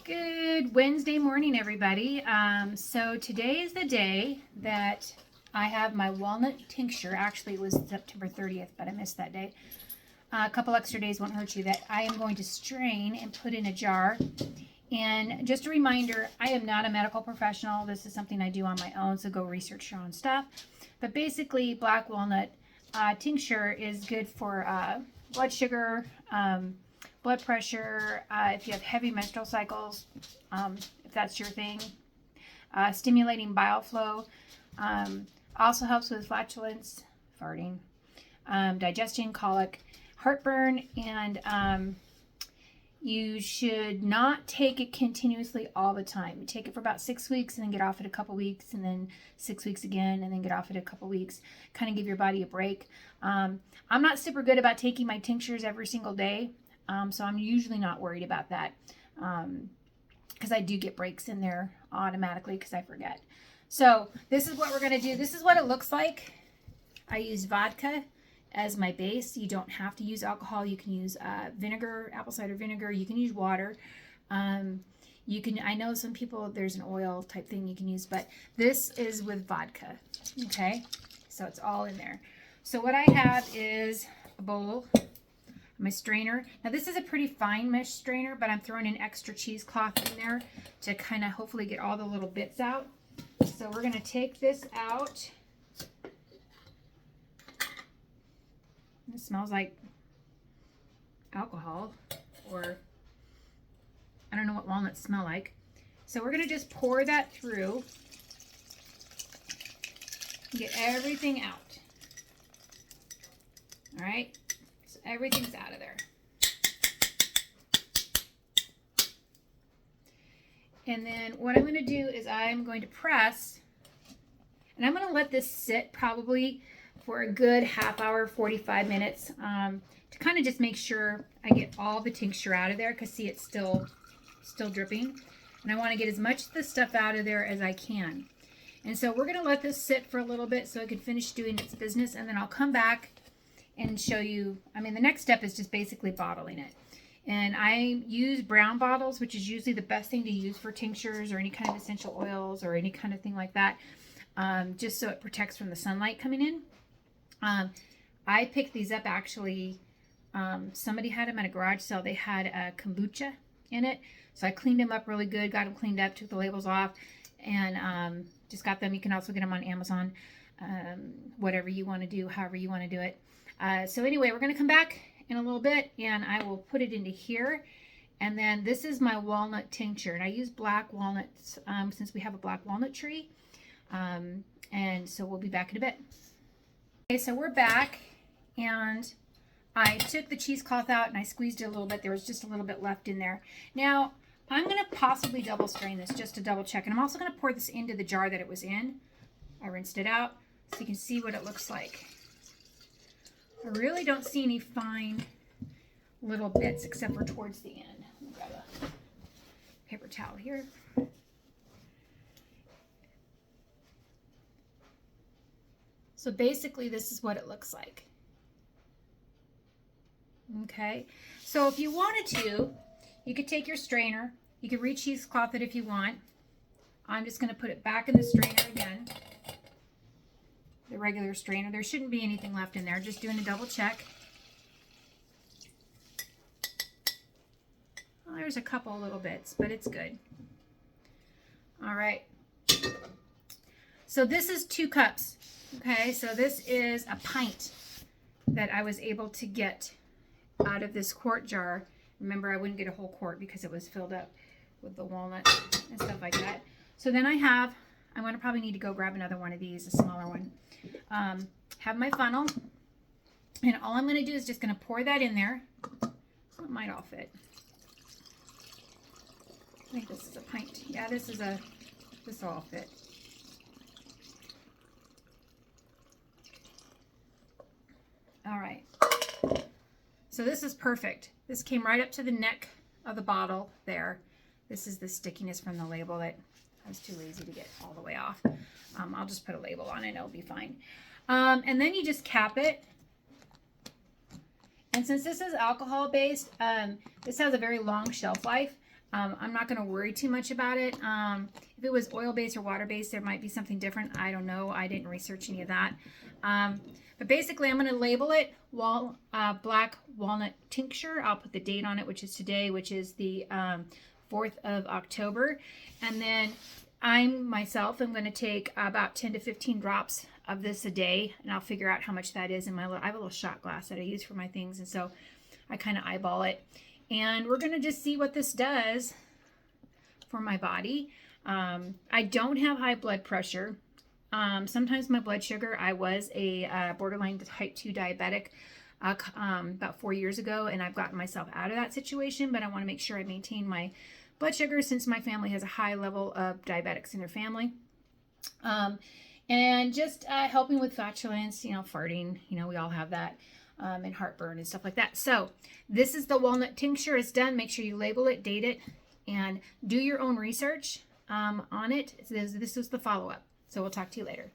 Good Wednesday morning, everybody. So today is the day that I have my walnut tincture. Actually, it was September 30th, but I missed that day. A couple extra days won't hurt you. That I am going to strain and put in a jar. And just a reminder, I am not a medical professional. This is something I do on my own, so go research your own stuff. But basically, black walnut tincture is good for blood sugar, blood pressure, if you have heavy menstrual cycles, if that's your thing, stimulating bile flow, also helps with flatulence, farting, digestion, colic, heartburn, and you should not take it continuously all the time. You take it for about 6 weeks and then get off it a couple weeks, and then 6 weeks again, and then get off it a couple weeks. Kind of give your body a break. I'm not super good about taking my tinctures every single day. So I'm usually not worried about that because I do get breaks in there automatically because I forget. So this is what we're going to do. This is what it looks like. I use vodka as my base. You don't have to use alcohol. You can use vinegar, apple cider vinegar. You can use water. You can. I know some people, there's an oil type thing you can use, but this is with vodka. Okay, so it's all in there. So what I have is a bowl, my strainer. Now this is a pretty fine mesh strainer, but I'm throwing an extra cheesecloth in there to kind of hopefully get all the little bits out. So we're going to take this out. It smells like alcohol, or I don't know what walnuts smell like. So we're going to just pour that through and get everything out. All right. Everything's out of there. And then what I'm going to do is I'm going to press, and I'm going to let this sit probably for a good half hour, 45 minutes, to kind of just make sure I get all the tincture out of there, because see, it's still dripping. And I want to get as much of the stuff out of there as I can. And so we're going to let this sit for a little bit so it can finish doing its business, and then I'll come back and show you. I mean, the next step is just basically bottling it. And I use brown bottles, which is usually the best thing to use for tinctures or any kind of essential oils or any kind of thing like that, just so it protects from the sunlight coming in. I picked these up actually. Somebody had them at a garage sale. They had a kombucha in it. So I cleaned them up really good, got them cleaned up, took the labels off, and just got them. You can also get them on Amazon, whatever you want to do, however you want to do it. So anyway, we're going to come back in a little bit, and I will put it into here. And then this is my walnut tincture, and I use black walnuts since we have a black walnut tree. And so we'll be back in a bit. Okay, so we're back, and I took the cheesecloth out and I squeezed it a little bit. There was just a little bit left in there. Now, I'm going to possibly double strain this just to double check. And I'm also going to pour this into the jar that it was in. I rinsed it out so you can see what it looks like. I really don't see any fine little bits except for towards the end. Let me grab a paper towel here. So basically this is what it looks like. Okay, so if you wanted to, you could take your strainer. You could re-cheesecloth it if you want. I'm just going to put it back in the strainer again. The regular strainer. There shouldn't be anything left in there. Just doing a double check. Well, there's a couple little bits, but it's good. All right. So this is 2 cups. Okay, so this is a pint that I was able to get out of this quart jar. Remember, I wouldn't get a whole quart because it was filled up with the walnut and stuff like that. So then I'm going to probably need to go grab another one of these, a smaller one. Have my funnel, and all I'm going to do is just going to pour that in there. It might all fit. I think this is a pint. Yeah, this will all fit. All right. So this is perfect. This came right up to the neck of the bottle there. This is the stickiness from the label that I was too lazy to get all the way off. I'll just put a label on it and it'll be fine. And then you just cap it. And since this is alcohol based, this has a very long shelf life. I'm not going to worry too much about it. If it was oil-based or water-based, there might be something different. I don't know. I didn't research any of that. But basically, I'm going to label it Black Walnut Tincture. I'll put the date on it, which is today, which is the 4th of October. And then myself am going to take about 10 to 15 drops of this a day, and I'll figure out how much that is in my I have a little shot glass that I use for my things, and so I kind of eyeball it. And we're going to just see what this does for my body. I don't have high blood pressure. Sometimes my blood sugar, I was a borderline type 2 diabetic about 4 years ago, and I've gotten myself out of that situation, but I want to make sure I maintain my blood sugar since my family has a high level of diabetics in their family. And just helping with flatulence, farting, we all have that, and heartburn and stuff like that. So this is the walnut tincture. It's done. Make sure you label it, date it, and do your own research on it. This is the follow-up. So we'll talk to you later.